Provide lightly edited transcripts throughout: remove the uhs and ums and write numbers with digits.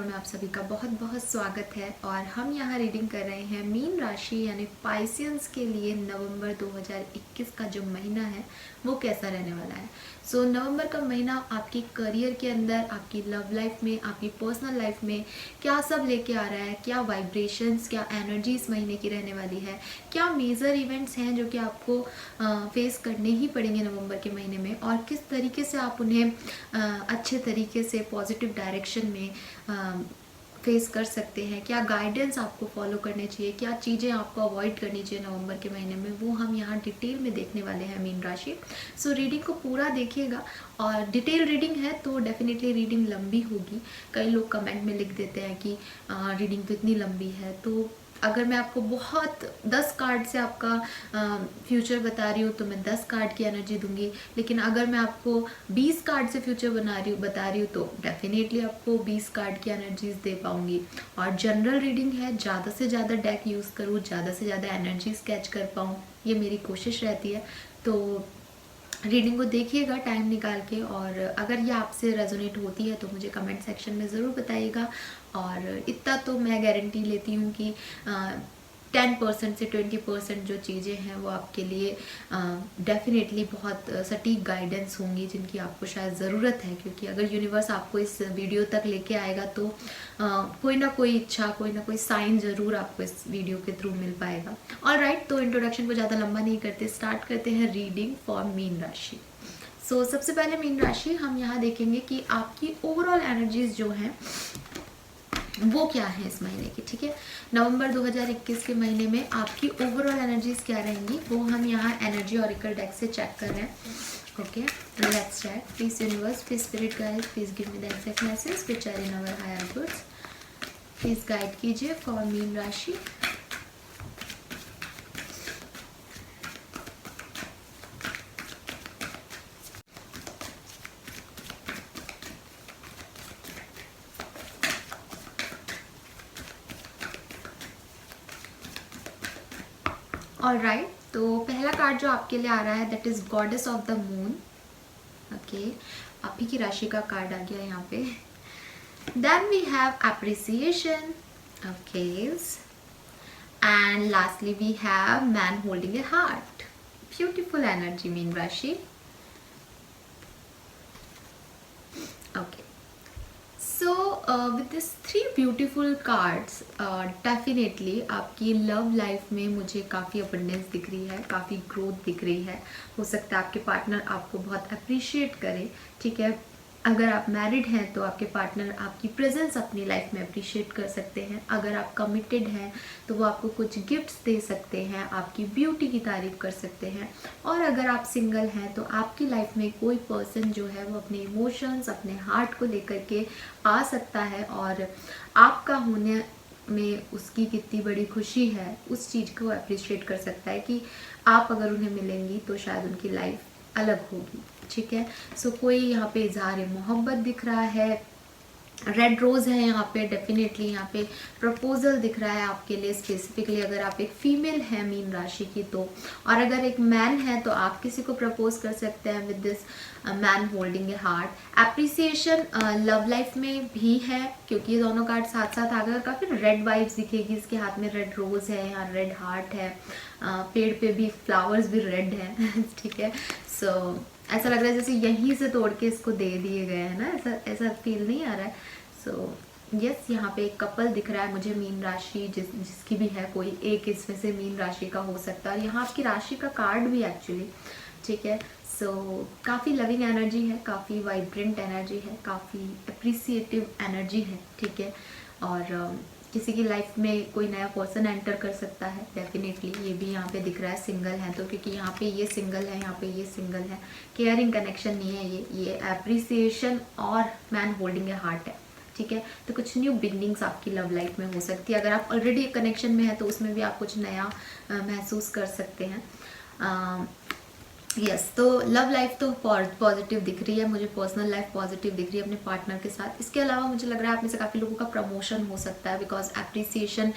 में आप सभी का बहुत बहुत स्वागत है। और हम यहाँ रीडिंग कर रहे हैं मीन राशि यानी पाइसियंस के लिए नवंबर 2021 का जो महीना है वो कैसा रहने वाला है। नवंबर का महीना आपकी करियर के अंदर, आपकी लव लाइफ में, आपकी पर्सनल लाइफ में क्या सब लेके आ रहा है, क्या वाइब्रेशंस, क्या एनर्जी इस महीने की रहने वाली है, क्या मेजर इवेंट्स हैं जो कि आपको फेस करने ही पड़ेंगे नवंबर के महीने में, और किस तरीके से आप उन्हें अच्छे तरीके से पॉजिटिव डायरेक्शन में फेस कर सकते हैं, क्या गाइडेंस आपको फॉलो करने चाहिए, क्या चीज़ें आपको अवॉइड करनी चाहिए नवंबर के महीने में, वो हम यहाँ डिटेल में देखने वाले हैं मीन राशि। रीडिंग को पूरा देखिएगा। और डिटेल रीडिंग है तो डेफिनेटली रीडिंग लंबी होगी। कई लोग कमेंट में लिख देते हैं कि रीडिंग तो इतनी लंबी है, तो अगर मैं आपको बहुत 10 कार्ड से आपका फ्यूचर बता रही हूँ तो मैं 10 कार्ड की एनर्जी दूंगी, लेकिन अगर मैं आपको 20 कार्ड से फ्यूचर बता रही हूँ तो डेफिनेटली आपको 20 कार्ड की एनर्जीज दे पाऊंगी। और जनरल रीडिंग है, ज़्यादा से ज़्यादा डेक यूज़ करूँ, ज़्यादा से ज़्यादा एनर्जी स्केच कर पाऊँ, ये मेरी कोशिश रहती है। तो रीडिंग को देखिएगा टाइम निकाल के, और अगर ये आपसे रेजोनेट होती है तो मुझे कमेंट सेक्शन में ज़रूर बताइएगा। और इतना तो मैं गारंटी लेती हूँ कि 10% से 20% जो चीज़ें हैं वो आपके लिए डेफिनेटली बहुत सटीक गाइडेंस होंगी जिनकी आपको शायद ज़रूरत है, क्योंकि अगर यूनिवर्स आपको इस वीडियो तक लेके आएगा तो कोई ना कोई इच्छा, कोई ना कोई साइन ज़रूर आपको इस वीडियो के थ्रू मिल पाएगा। ऑलराइट, तो इंट्रोडक्शन को ज़्यादा लंबा नहीं करते, स्टार्ट करते हैं रीडिंग फॉर मीन राशि। सबसे पहले मीन राशि हम यहाँ देखेंगे कि आपकी ओवरऑल एनर्जीज जो हैं वो क्या है इस महीने की। ठीक है, नवंबर 2021 के महीने में आपकी ओवरऑल एनर्जीज क्या रहेंगी वो हम यहाँ एनर्जी ऑरिकल डेक से चेक कर रहे हैं। Okay, let's check. Please universe, please spirit guide, please give me the exact message which are in our higher goods. Please guide कीजिए फॉर मीन राशि। ऑलराइट, तो पहला कार्ड जो आपके लिए आ रहा है that is goddess of the moon. Okay, आप ही की राशि का कार्ड आ गया यहाँ पे। Then we have appreciation. Okay, and lastly we have man holding a heart. Beautiful energy मीन राशि। Okay, with these 3 beautiful cards, definitely आपकी लव लाइफ में मुझे काफ़ी अबंडेंस दिख रही है, काफ़ी ग्रोथ दिख रही है। हो सकता है आपके पार्टनर आपको बहुत अप्रिशिएट करे। ठीक है, अगर आप मैरिड हैं तो आपके पार्टनर आपकी प्रेजेंस अपनी लाइफ में अप्रिशिएट कर सकते हैं। अगर आप कमिटेड हैं तो वो आपको कुछ गिफ्ट्स दे सकते हैं, आपकी ब्यूटी की तारीफ कर सकते हैं। और अगर आप सिंगल हैं तो आपकी लाइफ में कोई पर्सन जो है वो अपने इमोशंस, अपने हार्ट को लेकर के आ सकता है, और आपका होने में उसकी कितनी बड़ी खुशी है उस चीज़ को अप्रिशिएट कर सकता है कि आप अगर उन्हें मिलेंगी तो शायद उनकी लाइफ अलग होगी। ठीक है, कोई यहाँ पे इजहार मोहब्बत दिख रहा है, रेड रोज़ है यहाँ पे, डेफिनेटली यहाँ पे प्रपोजल दिख रहा है आपके लिए स्पेसिफिकली अगर आप एक फीमेल हैं मीन राशि की तो। और अगर एक मैन है तो आप किसी को प्रपोज कर सकते हैं with this man holding a heart. Appreciation love life में भी है क्योंकि ये दोनों कार्ड साथ साथ आ गए, और काफ़ी रेड वाइब्स दिखेगी। इसके हाथ में रेड रोज़ है, यहाँ रेड हार्ट है, पेड़ पे भी फ्लावर्स भी रेड हैं। ठीक है, ऐसा लग रहा है जैसे यहीं से तोड़ के इसको दे दिए गए हैं ना, ऐसा फील नहीं आ रहा है। यस, यहाँ पे एक कपल दिख रहा है मुझे मीन राशि, जिसकी भी है, कोई एक इसमें से मीन राशि का हो सकता है। और यहाँ आपकी राशि का कार्ड भी एक्चुअली। ठीक है, काफ़ी लविंग एनर्जी है, काफ़ी वाइब्रेंट एनर्जी है, काफ़ी अप्रिसिएटिव एनर्जी है। ठीक है, और किसी की लाइफ में कोई नया पर्सन एंटर कर सकता है डेफिनेटली। ये भी यहाँ पे दिख रहा है सिंगल है तो, क्योंकि यहाँ पे ये सिंगल है, यहाँ पे ये सिंगल है, केयरिंग कनेक्शन नहीं है, ये एप्रिसिएशन और मैन होल्डिंग ए हार्ट है। ठीक है, तो कुछ न्यू बिगनिंग्स आपकी लव लाइफ में हो सकती है। अगर आप ऑलरेडी एक कनेक्शन में है तो उसमें भी आप कुछ नया महसूस कर सकते हैं। यस, तो लव लाइफ तो पॉजिटिव दिख रही है मुझे, पर्सनल लाइफ पॉजिटिव दिख रही है अपने पार्टनर के साथ। इसके अलावा मुझे लग रहा है आप में से काफ़ी लोगों का प्रमोशन हो सकता है, बिकॉज एप्रिसिएशन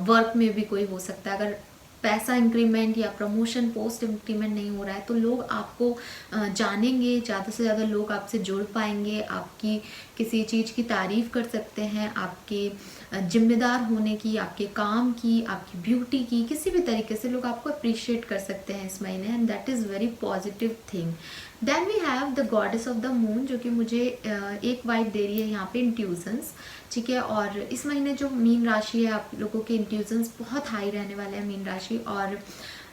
वर्क में भी कोई हो सकता है। अगर पैसा इंक्रीमेंट या प्रमोशन पोस्ट इंक्रीमेंट नहीं हो रहा है, तो लोग आपको जानेंगे, ज़्यादा से ज़्यादा लोग आपसे जुड़ पाएंगे, आपकी किसी चीज़ की तारीफ़ कर सकते हैं, आपके जिम्मेदार होने की, आपके काम की, आपकी ब्यूटी की, किसी भी तरीके से लोग आपको अप्रिशिएट कर सकते हैं इस महीने, and that is very positive thing. Then we have the goddess of the moon, जो कि मुझे एक वाइब दे रही है यहाँ पे इंट्यूजन्स, ठीक है। और इस महीने जो मीन राशि है, आप लोगों के इंट्यूजन्स बहुत हाई रहने वाले हैं मीन राशि, और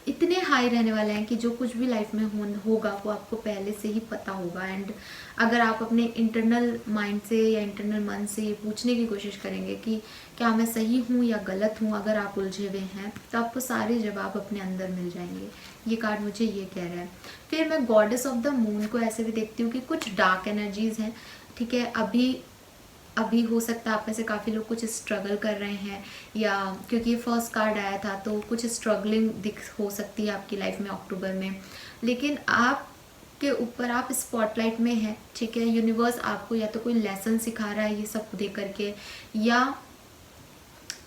इतने हाई रहने वाले हैं कि जो कुछ भी लाइफ में होगा वो आपको पहले से ही पता होगा। एंड अगर आप अपने इंटरनल माइंड से या इंटरनल मन से ये पूछने की कोशिश करेंगे कि क्या मैं सही हूँ या गलत हूँ, अगर आप उलझे हुए हैं, तो आपको सारे जवाब अपने अंदर मिल जाएंगे। ये कार्ड मुझे ये कह रहा है। फिर मैं गॉडेस ऑफ द मून को ऐसे भी देखती हूँ कि कुछ डार्क एनर्जीज हैं, ठीक है। अभी हो सकता है आप में से काफ़ी लोग कुछ स्ट्रगल कर रहे हैं, या क्योंकि ये फर्स्ट कार्ड आया था तो कुछ स्ट्रगलिंग दिख हो सकती है आपकी लाइफ में अक्टूबर में, लेकिन आप के ऊपर आप स्पॉटलाइट में हैं, ठीक है। यूनिवर्स आपको या तो कोई लेसन सिखा रहा है ये सब देख करके, या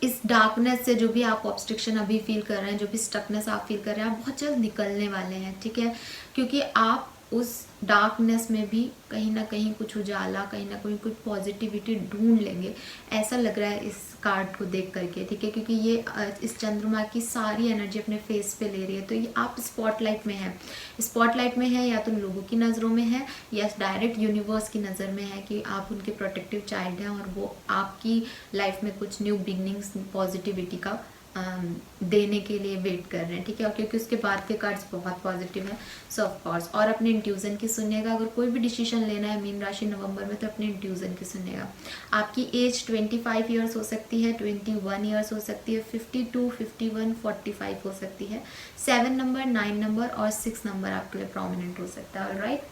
इस डार्कनेस से जो भी आप ऑब्स्ट्रक्शन अभी फील कर रहे हैं, जो भी स्टकनेस आप फील कर रहे हैं, आप बहुत जल्द निकलने वाले हैं, ठीक है। क्योंकि आप उस डार्कनेस में भी कहीं ना कहीं कुछ उजाला, कहीं ना कहीं कुछ पॉजिटिविटी ढूंढ लेंगे, ऐसा लग रहा है इस कार्ड को देख करके, ठीक है। क्योंकि ये इस चंद्रमा की सारी एनर्जी अपने फेस पे ले रही है, तो ये आप स्पॉटलाइट में है, स्पॉटलाइट में है, या तो लोगों की नज़रों में है या डायरेक्ट यूनिवर्स की नज़र में है कि आप उनके प्रोटेक्टिव चाइल्ड हैं, और वो आपकी लाइफ में कुछ न्यू बिगनिंग्स, पॉजिटिविटी का देने के लिए वेट कर रहे हैं, ठीक है। और क्योंकि उसके बाद के कार्ड्स बहुत पॉजिटिव हैं, सो ऑफ कोर्स। और अपने इंट्यूजन की सुनिएगा, अगर कोई भी डिसीजन लेना है मीन राशि नवंबर में, तो अपने इंट्यूजन की सुनिएगा। आपकी एज 25 ईयर्स हो सकती है, 21 ईयर्स हो सकती है, 52, 51, 45 हो सकती है। 7 नंबर, 9 नंबर और 6 नंबर आपके लिए प्रोमिनेंट हो सकता है। ऑलराइट,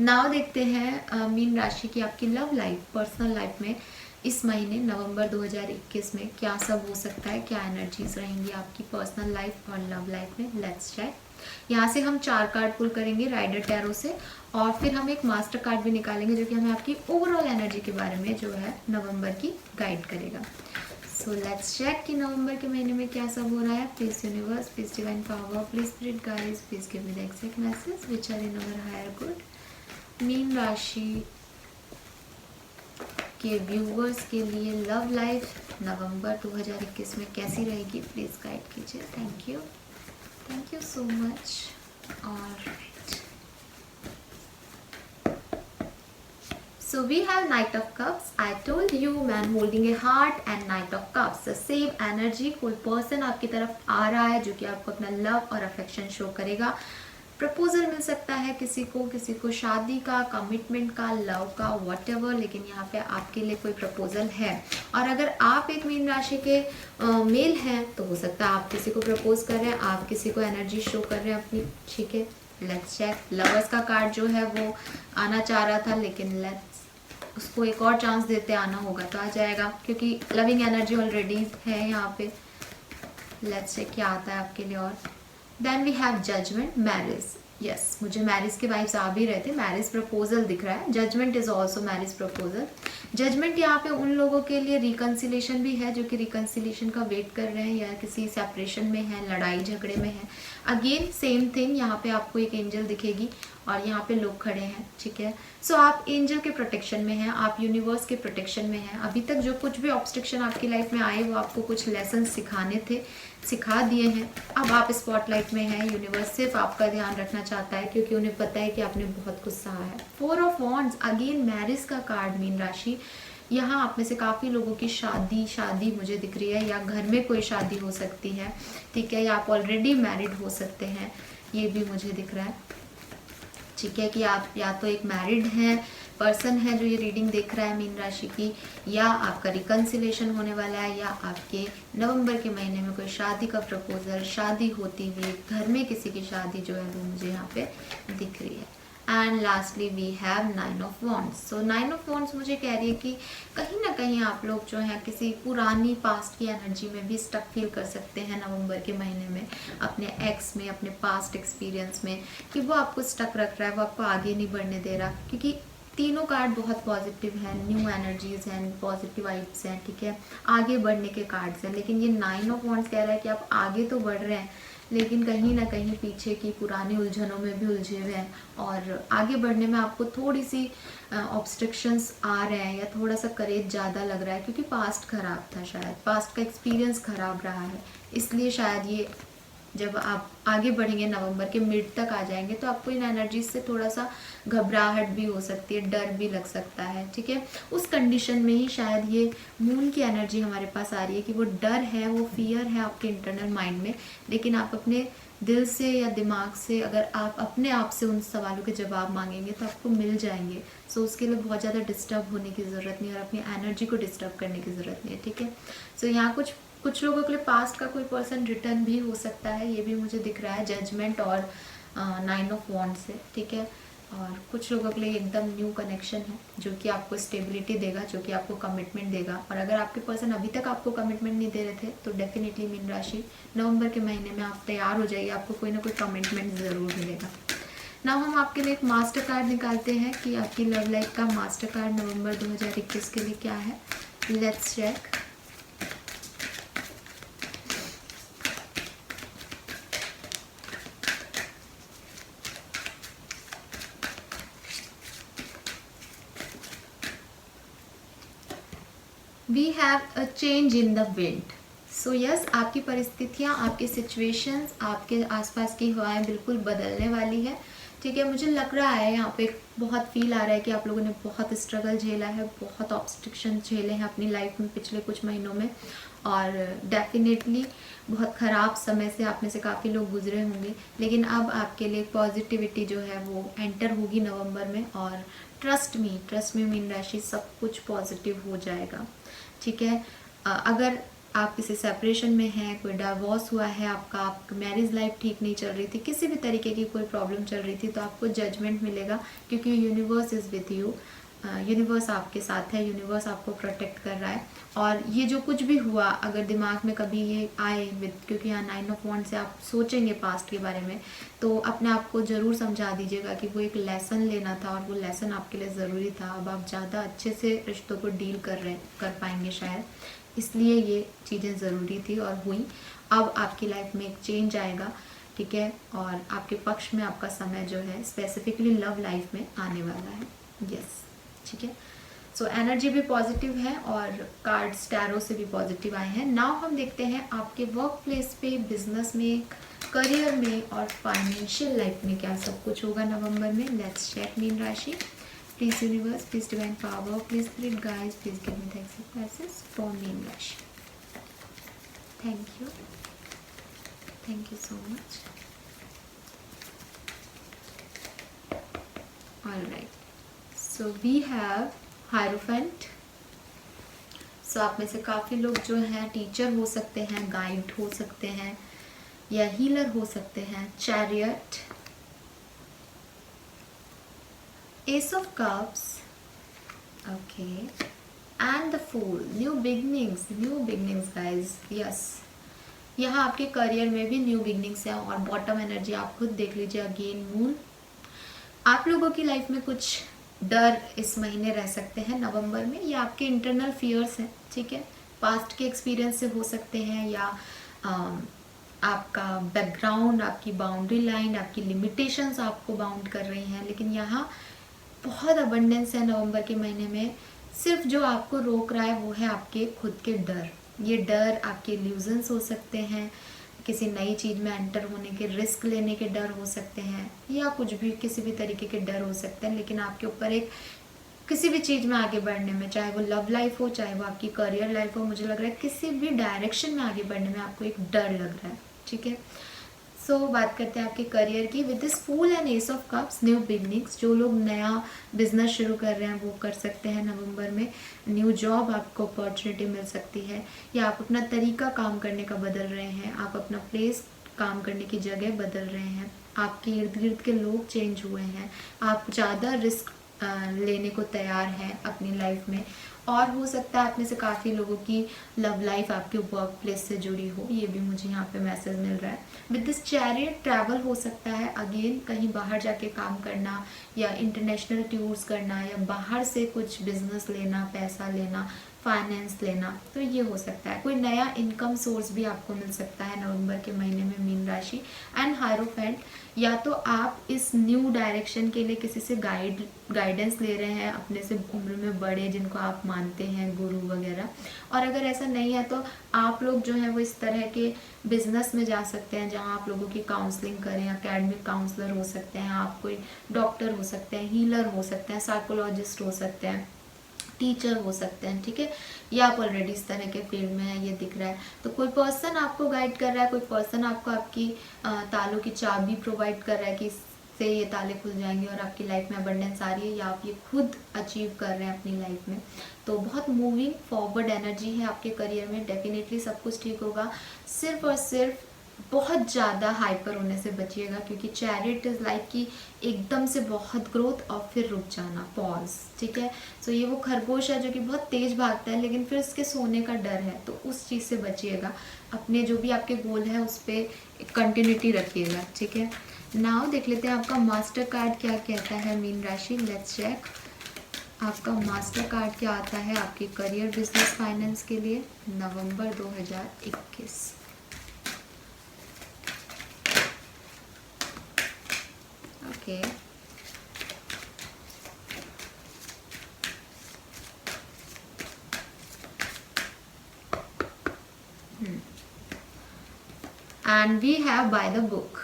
नाउ देखते हैं मीन राशि की आपकी लव लाइफ, पर्सनल लाइफ में इस महीने नवंबर 2021 में क्या सब हो सकता है, क्या एनर्जीज रहेंगी आपकी पर्सनल लाइफ और लव लाइफ में। Let's check. यहाँ से हम 4 कार्ड पुल करेंगे राइडर टैरो से, और फिर हम एक मास्टर कार्ड भी निकालेंगे जो कि हमें आपकी ओवरऑल एनर्जी के बारे में जो है नवंबर की गाइड करेगा। सो लेट्स चेक कि नवंबर के महीने में क्या सब हो रहा है। Please universe, please divine power, please spirit guides, please give me the exact message which are in our higher good. मीन राशि के व्यूवर्स के लिए लव लाइफ नवंबर 2021 में कैसी रहेगी, प्लीज गाइड कीजिए। Thank you so much. Alright, so we have Knight of Cups. I told you, man holding a heart and Knight of Cups, the same energy। कोई पर्सन आपकी तरफ आ रहा है जो कि आपको अपना लव और अफेक्शन शो करेगा। प्रपोजल मिल सकता है किसी को शादी का, कमिटमेंट का, लव का, व्हाटएवर, लेकिन यहाँ पे आपके लिए कोई प्रपोजल है। और अगर आप एक मीन राशि के मेल हैं तो हो सकता है आप किसी को प्रपोज कर रहे हैं, आप किसी को एनर्जी शो कर रहे हैं अपनी, ठीक है। Let's check. लवर्स का कार्ड जो है वो आना चाह रहा था, लेकिन लेट्स उसको एक और चांस देते, आना होगा तो आ जाएगा, क्योंकि लविंग एनर्जी ऑलरेडी है यहाँ पे। लेट्स चेक क्या आता है आपके लिए। और then we have judgement, marriage. Yes, मुझे मैरिज के वाइब्स आ भी रहे थे, मैरिज प्रपोजल दिख रहा है। Judgement is also marriage proposal. Judgement यहाँ पे उन लोगों के लिए रिकन्सिलेशन भी है जो कि रिकन्सिलेशन का वेट कर रहे हैं या किसी सेपरेशन में है, लड़ाई झगड़े में है। अगेन सेम थिंग, यहाँ पे आपको एक एंजल दिखेगी और यहाँ पे लोग खड़े हैं, ठीक है। सो आप एंजल के प्रोटेक्शन में हैं, आप यूनिवर्स के प्रोटेक्शन में हैं। अभी तक जो कुछ भी ऑब्स्ट्रक्शन आपकी लाइफ में आए वो आपको कुछ लेसन सिखाने थे, सिखा दिए हैं। अब आप स्पॉटलाइट में हैं, यूनिवर्स सिर्फ आपका ध्यान रखना चाहता है क्योंकि उन्हें पता है कि आपने बहुत कुछ सहा है। 4 ऑफ वॉन्ड्स, अगेन मैरिज का कार्ड मीन राशि। यहाँ आप में से काफ़ी लोगों की शादी मुझे दिख रही है, या घर में कोई शादी हो सकती है, ठीक है, या आप ऑलरेडी मैरिड हो सकते हैं, ये भी मुझे दिख रहा है, ठीक है। कि आप या तो एक मैरिड हैं पर्सन है जो ये रीडिंग देख रहा है मीन राशि की, या आपका रिकन्सिलेशन होने वाला है, या आपके नवंबर के महीने में कोई शादी का प्रपोजल, शादी होती हुई, घर में किसी की शादी जो है वो मुझे यहाँ पे दिख रही है। And lastly we have 9 of wands. So 9 of wands मुझे कह रही है कि कहीं ना कहीं आप लोग जो है किसी पुरानी पास्ट की एनर्जी में भी स्टक फील कर सकते हैं नवंबर के महीने में, अपने एक्स में, अपने पास्ट एक्सपीरियंस में, कि वो आपको स्टक रख रहा है, वो आपको आगे नहीं बढ़ने दे रहा। क्योंकि तीनों कार्ड बहुत पॉजिटिव हैं, न्यू एनर्जीज हैं, पॉजिटिव वाइब्स हैं, ठीक है, आगे बढ़ने के कार्ड्स हैं। लेकिन ये 9 ऑफ वॉन्ड्स कह रहा है कि आप आगे तो बढ़ रहे हैं लेकिन कहीं ना कहीं पीछे की पुरानी उलझनों में भी उलझे हुए हैं और आगे बढ़ने में आपको थोड़ी सी ऑब्स्ट्रक्शंस आ रहे हैं या थोड़ा सा करेज ज़्यादा लग रहा है, क्योंकि पास्ट ख़राब था, शायद पास्ट का एक्सपीरियंस ख़राब रहा है, इसलिए शायद ये जब आप आगे बढ़ेंगे नवंबर के मिड तक आ जाएंगे तो आपको इन एनर्जी से थोड़ा सा घबराहट भी हो सकती है, डर भी लग सकता है, ठीक है। उस कंडीशन में ही शायद ये मून की एनर्जी हमारे पास आ रही है कि वो डर है, वो फियर है आपके इंटरनल माइंड में, लेकिन आप अपने दिल से या दिमाग से अगर आप अपने आप से उन सवालों के जवाब मांगेंगे तो आपको मिल जाएंगे। सो उसके लिए बहुत ज़्यादा डिस्टर्ब होने की ज़रूरत नहीं है और अपनी एनर्जी को डिस्टर्ब करने की ज़रूरत नहीं है, ठीक है। सो यहाँ कुछ लोगों के लिए पास्ट का कोई पर्सन रिटर्न भी हो सकता है, ये भी मुझे दिख रहा है जजमेंट और 9 ऑफ वॉन्ड से, ठीक है। और कुछ लोगों के लिए एकदम न्यू कनेक्शन है जो कि आपको स्टेबिलिटी देगा, जो कि आपको कमिटमेंट देगा। और अगर आपके पर्सन अभी तक आपको कमिटमेंट नहीं दे रहे थे तो डेफिनेटली मीन राशि नवंबर के महीने में आप तैयार हो जाइए, आपको कोई ना कोई कमिटमेंट ज़रूर मिलेगा। ना हम आपके लिए एक मास्टर कार्ड निकालते हैं कि आपकी लव लाइफ का मास्टर कार्ड नवंबर 2021 के लिए क्या है। Let's check. We have a change in the wind. So yes, आपकी परिस्थितियाँ, आपके सिचुएशंस, आपके आसपास की हवाएं बिल्कुल बदलने वाली है, ठीक है। मुझे लग रहा है यहाँ पे बहुत फील आ रहा है कि आप लोगों ने बहुत स्ट्रगल झेला है, बहुत ऑब्स्ट्रक्शन झेले हैं अपनी लाइफ में पिछले कुछ महीनों में, और डेफिनेटली बहुत ख़राब समय से आप में से काफ़ी लोग गुजरे होंगे, लेकिन अब आपके लिए पॉजिटिविटी जो है वो एंटर होगी नवंबर में। और ट्रस्ट मी मीन राशि, सब कुछ पॉजिटिव हो जाएगा, ठीक है। अगर आप किसी सेपरेशन में हैं, कोई डाइवोर्स हुआ है आपका, आपकी मैरिज लाइफ ठीक नहीं चल रही थी, किसी भी तरीके की कोई प्रॉब्लम चल रही थी, तो आपको जजमेंट मिलेगा, क्योंकि universe is with you, universe आपके साथ है, यूनिवर्स आपको प्रोटेक्ट कर रहा है। और ये जो कुछ भी हुआ, अगर दिमाग में कभी ये आए विद, क्योंकि यहाँ 9 ऑफ वॉन्ड से आप सोचेंगे पास्ट के बारे में, तो अपने आप को ज़रूर समझा दीजिएगा कि वो एक लेसन लेना था और वो लेसन आपके लिए ज़रूरी था। अब आप ज़्यादा अच्छे से रिश्तों को डील कर पाएंगे शायद, इसलिए ये चीज़ें ज़रूरी थी और हुई। अब आपकी लाइफ में एक चेंज आएगा, ठीक है, और आपके पक्ष में आपका समय जो है स्पेसिफिकली लव लाइफ में आने वाला है। यस, ठीक है। सो एनर्जी भी पॉजिटिव है और कार्ड्स टैरो से भी पॉजिटिव आए हैं। नाउ हम देखते हैं आपके वर्क प्लेस पे, बिजनेस में, करियर में और फाइनेंशियल लाइफ में क्या सब कुछ होगा नवंबर में। लेट्स चेक मीन राशि। Please universe, please divine power, please spirit guides, please give me the exact message for मीन राशि। Thank you so much. Alright, so we have hierophant. सो आप में से काफ़ी लोग जो हैं टीचर हो सकते हैं, गाइड हो सकते हैं या हीलर हो सकते हैं। Chariot, ace of cups, okay, and the fool. New beginnings guys. Yes, यहाँ आपके करियर में भी न्यू बिगनिंग्स है। और बॉटम एनर्जी आप खुद देख लीजिए, अगेन मून। आप लोगों की लाइफ में कुछ डर इस महीने रह सकते हैं नवंबर में, ये आपके इंटरनल फियर्स हैं, ठीक है। पास्ट के एक्सपीरियंस से हो सकते हैं या आपका बैकग्राउंड, आपकी बाउंड्री लाइन, आपकी लिमिटेशंस आपको बाउंड कर रही हैं। लेकिन यहाँ बहुत अबंडेंस है नवंबर के महीने में। सिर्फ जो आपको रोक रहा है वो है आपके खुद के डर। ये डर आपके इल्यूजन्स हो सकते हैं, किसी नई चीज़ में एंटर होने के, रिस्क लेने के डर हो सकते हैं, या कुछ भी किसी भी तरीके के डर हो सकते हैं। लेकिन आपके ऊपर एक किसी भी चीज़ में आगे बढ़ने में, चाहे वो लव लाइफ हो, चाहे वो आपकी करियर लाइफ हो, मुझे लग रहा है किसी भी डायरेक्शन में आगे बढ़ने में आपको एक डर लग रहा है, ठीक है। सो बात करते हैं आपके करियर की। With this fool and ace of cups, new beginnings. जो लोग नया बिजनेस शुरू कर रहे हैं वो कर सकते हैं नवंबर में। न्यू जॉब आपको अपॉर्चुनिटी मिल सकती है, या आप अपना तरीका काम करने का बदल रहे हैं, आप अपना प्लेस काम करने की जगह बदल रहे हैं, आपके इर्द गिर्द के लोग चेंज हुए हैं, आप ज़्यादा रिस्क लेने को तैयार हैं अपनी लाइफ में। और हो सकता है आप में से काफ़ी लोगों की लव लाइफ आपके वर्क प्लेस से जुड़ी हो, ये भी मुझे यहाँ पे मैसेज मिल रहा है। विद दिस चैरियट, ट्रैवल हो सकता है, अगेन कहीं बाहर जाके काम करना या इंटरनेशनल टूर्स करना या बाहर से कुछ बिजनेस लेना, पैसा लेना, फाइनेंस लेना, तो ये हो सकता है। कोई नया इनकम सोर्स भी आपको मिल सकता है नवंबर के महीने में मीन राशि। एंड हायरोफेंट, या तो आप इस न्यू डायरेक्शन के लिए किसी से गाइडेंस ले रहे हैं, अपने से उम्र में बड़े जिनको आप मानते हैं, गुरु वगैरह। और अगर ऐसा नहीं है तो आप लोग जो है वो इस तरह के बिजनेस में जा सकते हैं जहां आप लोगों की काउंसलिंग करें। एकेडमिक काउंसलर हो सकते हैं आप, कोई डॉक्टर हो सकते हैं, हीलर हो सकते हैं, साइकोलॉजिस्ट हो सकते हैं, टीचर हो सकते हैं, ठीक है। या आप ऑलरेडी इस तरह के फील्ड में है, ये दिख रहा है। तो कोई पर्सन आपको गाइड कर रहा है, कोई पर्सन आपको आपकी तालों की चाबी प्रोवाइड कर रहा है कि इससे ये ताले खुल जाएंगे और आपकी लाइफ में अबंडेंस आ रही है, या आप ये खुद अचीव कर रहे हैं अपनी लाइफ में। तो बहुत मूविंग फॉरवर्ड एनर्जी है आपके करियर में। डेफिनेटली सब कुछ ठीक होगा। सिर्फ और सिर्फ बहुत ज़्यादा हाइपर होने से बचिएगा, क्योंकि चैरिट इज़ लाइक कि एकदम से बहुत ग्रोथ और फिर रुक जाना, पॉज, ठीक है। सो ये वो खरगोश है जो कि बहुत तेज भागता है लेकिन फिर उसके सोने का डर है, तो उस चीज़ से बचिएगा। अपने जो भी आपके गोल है उस पर कंटिन्यूटी रखिएगा, ठीक है। नाउ देख लेते हैं आपका मास्टर कार्ड क्या कहता है मीन राशि। लेट्स चेक आपका मास्टर कार्ड क्या आता है आपके करियर, बिजनेस, फाइनेंस के लिए नवंबर 2021। Okay, and we have by the book.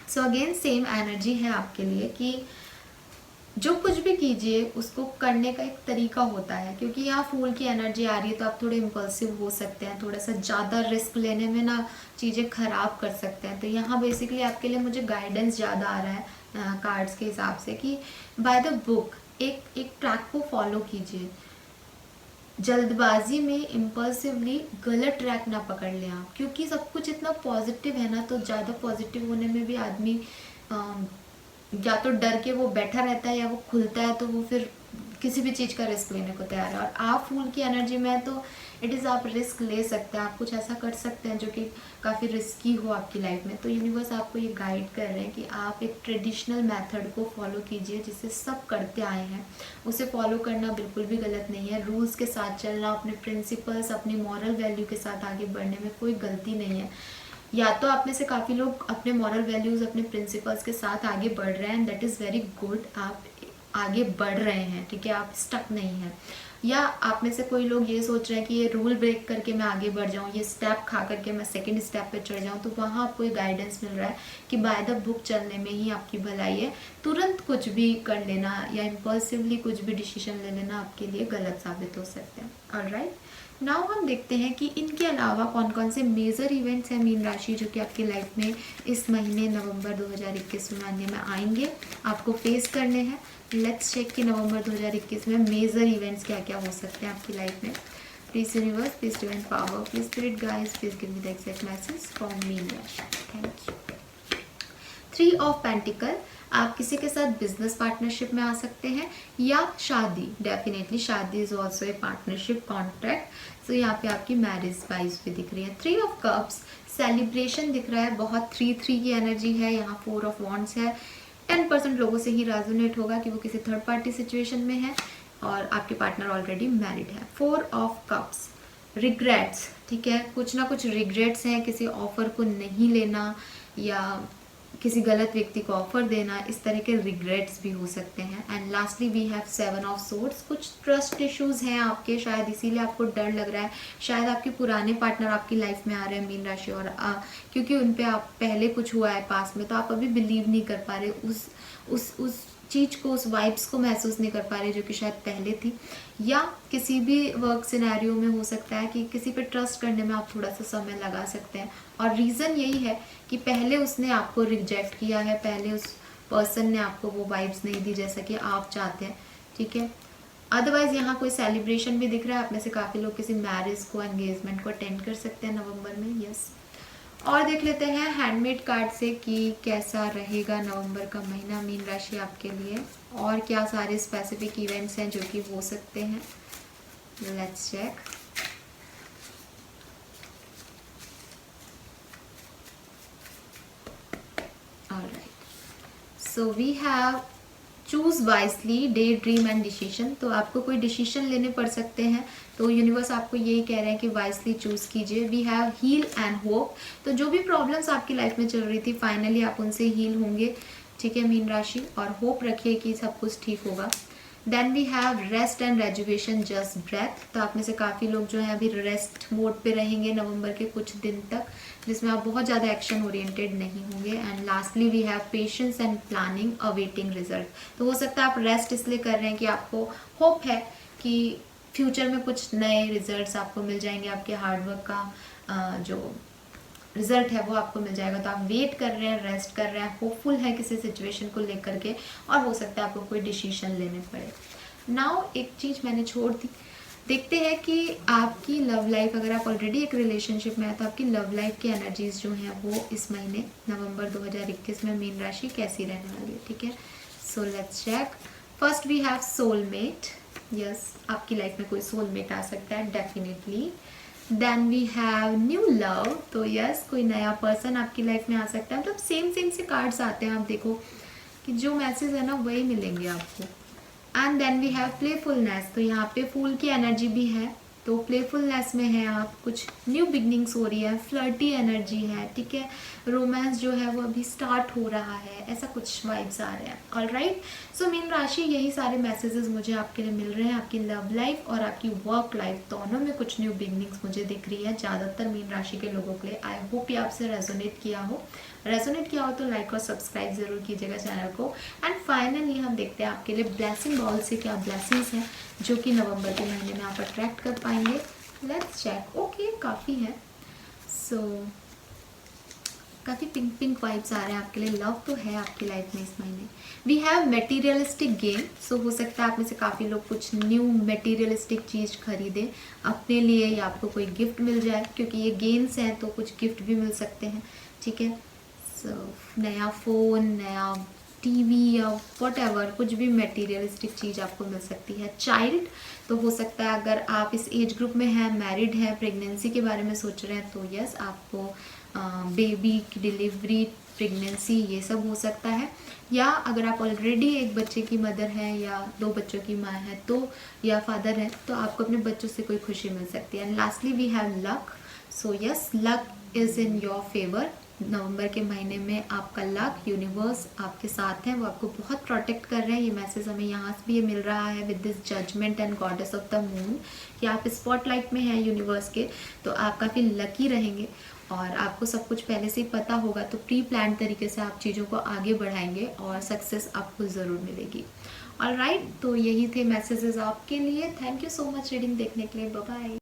So again same energy है आपके लिए कि जो कुछ भी कीजिए उसको करने का एक तरीका होता है, क्योंकि यहाँ फूल की एनर्जी आ रही है तो आप थोड़े इम्पल्सिव हो सकते हैं, थोड़ा सा ज़्यादा रिस्क लेने में ना चीज़ें ख़राब कर सकते हैं। तो यहाँ बेसिकली आपके लिए मुझे गाइडेंस ज़्यादा आ रहा है कार्ड्स के हिसाब से कि बाय द बुक एक ट्रैक को फॉलो कीजिए। जल्दबाजी में इम्पल्सिवली गलत ट्रैक ना पकड़ लें आप, क्योंकि सब कुछ इतना पॉजिटिव है ना, तो ज़्यादा पॉजिटिव होने में भी आदमी या तो डर के वो बैठा रहता है या वो खुलता है, तो वो फिर किसी भी चीज़ का रिस्क लेने को तैयार है। और आप फूल की एनर्जी में है तो इट इज़ आप रिस्क ले सकते हैं, आप कुछ ऐसा कर सकते हैं जो कि काफ़ी रिस्की हो आपकी लाइफ में। तो यूनिवर्स आपको ये गाइड कर रहे हैं कि आप एक ट्रेडिशनल मेथड को फॉलो कीजिए जिसे सब करते आए हैं। उसे फॉलो करना बिल्कुल भी गलत नहीं है। रूल्स के साथ चलना, अपने प्रिंसिपल्स, अपनी मॉरल वैल्यू के साथ आगे बढ़ने में कोई गलती नहीं है। या तो आप में से काफ़ी लोग अपने मॉरल वैल्यूज़, अपने प्रिंसिपल्स के साथ आगे बढ़ रहे हैं, दैट इज़ वेरी गुड। आप आगे बढ़ रहे हैं, ठीक है, आप स्टक नहीं हैं। या आप में से कोई लोग ये सोच रहे हैं कि ये रूल ब्रेक करके मैं आगे बढ़ जाऊँ, ये स्टेप खा करके मैं सेकंड स्टेप पे चढ़ जाऊँ, तो वहाँ आपको गाइडेंस मिल रहा है कि बाय द बुक चलने में ही आपकी भलाई है। तुरंत कुछ भी कर लेना या इम्पल्सिवली कुछ भी डिसीजन ले लेना आपके लिए गलत साबित हो सकते हैं। ऑलराइट, नाउ हम देखते हैं कि इनके अलावा कौन कौन से मेजर इवेंट्स हैं मीन राशि जो कि आपकी लाइफ में इस महीने नवंबर 2021 में आएंगे, आपको फेस करने हैं। लेट्स चेक कि नवंबर 2021 में मेजर इवेंट्स क्या क्या हो सकते हैं आपकी लाइफ में। Please universe, please divine power, please spirit guides, please give me the exact message from मीन राशि। Thank you. 3 ऑफ पेंटिकल, आप किसी के साथ बिजनेस पार्टनरशिप में आ सकते हैं या शादी, डेफिनेटली शादी is also a partnership contract. So यहाँ पे आपकी मैरिज वाइज भी दिख रही है। 3 ऑफ कप्स, सेलिब्रेशन दिख रहा है, बहुत 3-3 की एनर्जी है यहाँ। 4 ऑफ वॉन्ड्स है। 10% लोगों से ही रेजोनेट होगा कि वो किसी थर्ड पार्टी सिचुएशन में है और आपके पार्टनर ऑलरेडी मैरिड है। 4 ऑफ कप्स, रिग्रेट्स, ठीक है, कुछ ना कुछ रिग्रेट्स हैं, किसी ऑफर को नहीं लेना या किसी गलत व्यक्ति को ऑफर देना, इस तरह के रिग्रेट्स भी हो सकते हैं। And lastly we have 7 of swords, कुछ ट्रस्ट इश्यूज हैं आपके, शायद इसीलिए आपको डर लग रहा है। शायद आपके पुराने पार्टनर आपकी लाइफ में आ रहे हैं मीन राशि, और क्योंकि उन पे आप पहले कुछ हुआ है पास में, तो आप अभी बिलीव नहीं कर पा रहे उस चीज़ को, उस वाइब्स को महसूस नहीं कर पा रहे जो कि शायद पहले थी। या किसी भी वर्क सिनेरियो में हो सकता है कि किसी पे ट्रस्ट करने में आप थोड़ा सा समय लगा सकते हैं, और रीज़न यही है कि पहले उसने आपको रिजेक्ट किया है, पहले उस पर्सन ने आपको वो वाइब्स नहीं दी जैसा कि आप चाहते हैं, ठीक है। अदरवाइज यहाँ कोई सेलिब्रेशन भी दिख रहा है, आप में से काफ़ी लोग किसी मैरिज को, एंगेजमेंट को अटेंड कर सकते हैं नवंबर में, यस। और देख लेते हैं हैंडमेड कार्ड से कि कैसा रहेगा नवंबर का महीना मीन राशि आपके लिए, और क्या सारे स्पेसिफिक इवेंट्स हैं जो कि हो सकते हैं। Let's check. Alright, so we have choose wisely, daydream and decision. तो आपको कोई डिसीजन लेने पड़ सकते हैं, तो यूनिवर्स आपको यही कह रहे हैं कि वाइसली चूज़ कीजिए। We have heal and hope. तो जो भी प्रॉब्लम्स आपकी लाइफ में चल रही थी, फाइनली आप उनसे हील होंगे, ठीक है मीन राशि, और होप रखिए कि सब कुछ ठीक होगा। Then we have rest and rejuvenation, just breathe. तो आप में से काफ़ी लोग जो है अभी रेस्ट मोड पे रहेंगे नवंबर के कुछ दिन तक, जिसमें आप बहुत ज़्यादा एक्शन ओरिएंटेड नहीं होंगे। And lastly we have patience and planning, awaiting result. तो हो सकता है आप रेस्ट इसलिए कर रहे हैं कि आपको होप है कि फ्यूचर में कुछ नए रिजल्ट्स आपको मिल जाएंगे, आपके हार्डवर्क का जो रिजल्ट है वो आपको मिल जाएगा। तो आप वेट कर रहे हैं, रेस्ट कर रहे हैं, होपफुल है किसी सिचुएशन को लेकर के, और हो सकता है आपको कोई डिसीजन लेने पड़े। नाउ एक चीज़ मैंने छोड़ दी, देखते हैं कि आपकी लव लाइफ, अगर आप ऑलरेडी एक रिलेशनशिप में है तो आपकी लव लाइफ की एनर्जीज जो हैं वो इस महीने नवंबर 2021 में मीन राशि कैसी रहने वाली है, ठीक है। So let's check. First we have soulmate. Yes, आपकी लाइफ में कोई सोलमेट आ सकता है definitely. Then we have new love. तो यस, कोई नया पर्सन आपकी लाइफ में आ सकता है। मतलब सेम से कार्ड्स आते हैं, आप देखो कि जो मैसेज है ना वही मिलेंगे आपको। And then we have playfulness. तो यहाँ पे फूल की एनर्जी भी है, तो प्लेफुलनेस में है आप, कुछ न्यू बिगनिंग्स हो रही है, फ्लर्टी एनर्जी है, ठीक है। रोमांस जो है वो अभी स्टार्ट हो रहा है, ऐसा कुछ वाइब्स आ रहे हैं। ऑलराइट, सो मीन राशि, यही सारे मैसेजेस मुझे आपके लिए मिल रहे हैं। आपकी लव लाइफ और आपकी वर्क लाइफ दोनों में कुछ न्यू बिगनिंग्स मुझे दिख रही है ज़्यादातर मीन राशि के लोगों के लिए। आई होप ये आपसे रेजोनेट किया हो। रेजोनेट किया हो तो लाइक और सब्सक्राइब जरूर कीजिएगा चैनल को। एंड फाइनली हम देखते हैं आपके लिए ब्लेसिंग बॉल से क्या ब्लेसिंग्स हैं जो कि नवंबर के महीने में आप अट्रैक्ट कर पाएंगे। Let's check. ओके, काफ़ी है। सो काफ़ी पिंक पिंक वाइब्स आ रहे हैं आपके लिए। लव तो है आपकी लाइफ में इस महीने। We have materialistic gain. So हो सकता है आप में से काफ़ी लोग कुछ न्यू मटेरियलिस्टिक चीज़ खरीदें अपने लिए, या आपको कोई गिफ्ट मिल जाए, क्योंकि ये गेन्स हैं तो कुछ गिफ्ट भी मिल सकते हैं, ठीक है। सो नया फ़ोन, नया टीवी या व्हाटएवर, कुछ भी मटेरियलिस्टिक चीज़ आपको मिल सकती है। चाइल्ड, तो हो सकता है अगर आप इस एज ग्रुप में हैं, मैरिड हैं, प्रेगनेंसी के बारे में सोच रहे हैं, तो यस, आपको बेबी की डिलीवरी, प्रेगनेंसी, ये सब हो सकता है। या अगर आप ऑलरेडी एक बच्चे की मदर हैं या 2 बच्चों की माँ है तो, या फादर है, तो आपको अपने बच्चों से कोई खुशी मिल सकती है। And lastly we have luck. So yes, luck is in your favour. नवंबर के महीने में आपका लक, यूनिवर्स आपके साथ है, वो आपको बहुत प्रोटेक्ट कर रहे हैं। ये मैसेज हमें यहाँ से भी ये मिल रहा है with this judgement and goddess of the moon, कि आप स्पॉटलाइट में हैं यूनिवर्स के, तो आप काफ़ी लकी रहेंगे और आपको सब कुछ पहले से ही पता होगा। तो प्री प्लान तरीके से आप चीज़ों को आगे बढ़ाएंगे और सक्सेस आपको ज़रूर मिलेगी। ऑलराइट, तो यही थे मैसेजेस आपके लिए। Thank you so much reading देखने के लिए। Bye bye.